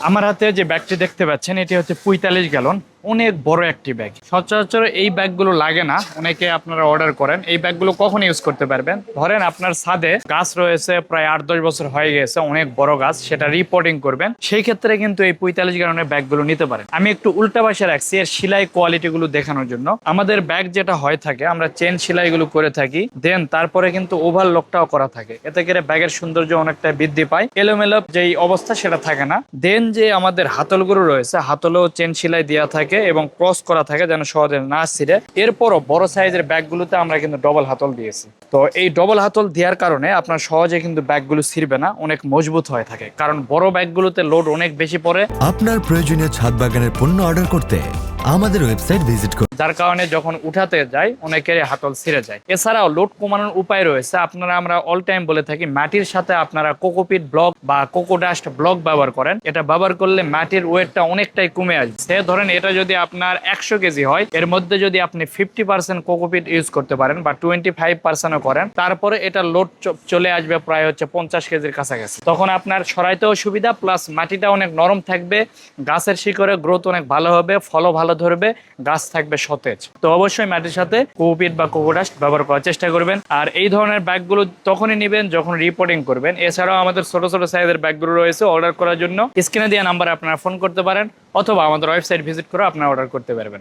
আমার হাতে যে ব্যাগটি দেখতে পাচ্ছেন এটি হচ্ছে 45 গ্যালন, অনেক বড় একটি ব্যাগ। সচরাচর এই ব্যাগগুলো লাগে না, অনেকে আপনারা অর্ডার করেন। এই ব্যাগগুলো কখন ইউজ করতে পারবেন? ধরেন আপনার ছাদে গাছ রয়েছে, প্রায় 8-10 বছর হয়ে গেছে, অনেক বড় গাছ, সেটা রিপোর্টিং করবেন, সেই ক্ষেত্রে কিন্তু এই 45 গ্যালনের ব্যাগগুলো নিতে পারেন। আমি একটু উল্টা পাশে রাখছি এর সেলাই কোয়ালিটি গুলো দেখানোর জন্য। আমাদের ব্যাগ যেটা হয় থাকে, আমরা চেন সেলাইগুলো করে থাকি, দেন তারপরে কিন্তু ওভারলকটাও করা থাকে, এতে করে ব্যাগের সৌন্দর্য অনেকটা বৃদ্ধি পায়, এলোমেলো যেই অবস্থা সেটা থাকে না। দেন যে আমাদের হাতলগুলো রয়েছে, হাতলেও চেন সেলাই দেওয়া থাকে এবং ক্রস করা থাকে যেন সহজে না ছিঁড়ে। এরপরও বড় সাইজের ব্যাগগুলোতে আমরা কিন্তু ডবল হাতল দিয়েছি। তো এই ডবল হাতল দেওয়ার কারণে আপনার সহজে কিন্তু ব্যাগগুলো ছিঁড়বে না, অনেক মজবুত হয়ে থাকে, কারণ বড় ব্যাগগুলোতে লোড অনেক বেশি পড়ে। আপনার প্রয়োজনীয় ছাদ বাগানের পণ্য অর্ডার করতে আমাদের ওয়েবসাইট ভিজিট করুন। যার কারণে যখন উঠাতে যায় অনেকের হাতল ছিঁড়ে যায়। এছাড়াও লোড কমানোর উপায় রয়েছে। আমরা অল টাইম বলে থাকি, মাটির সাথে আপনারা কোকোপিট ব্লক বা কোকোডাস্ট ব্লক ব্যবহার করেন। এটা ব্যবহার করলে মাটির ওয়েটটা অনেকটাই কমে আসবে। ধরেন এটা যদি আপনার 100 কেজি হয়, এর মধ্যে যদি আপনি 50% কোকোপিট ইউজ করতে পারেন বা 25% করেন, তারপরে এটা লোড চলে আসবে প্রায় হচ্ছে 50 কেজির কাছাকাছি। তখন আপনার সরাইতেও সুবিধা, প্লাস মাটিটা অনেক নরম থাকবে, গাছের শিকড়ে গ্রোথ অনেক ভালো হবে, ফলও ভালো ধরবে, গাছ থাকবে সতেজ। তো অবশ্যই মাটির সাথে কোকোপিট বা কোকোডাস্ট ব্যবহার করার চেষ্টা করবেন। আর এই ধরনের ব্যাগগুলো তখনই নেবেন যখন রিপোর্টিং করবেন। এছাড়াও আমাদের ছোট ছোট সাইজের ব্যাগগুলো রয়েছে, অর্ডার করার জন্য স্ক্রিনে দেওয়া নাম্বারে আপনারা ফোন করতে পারেন, অথবা আমাদের ওয়েবসাইট ভিজিট করে আপনারা অর্ডার করতে পারবেন।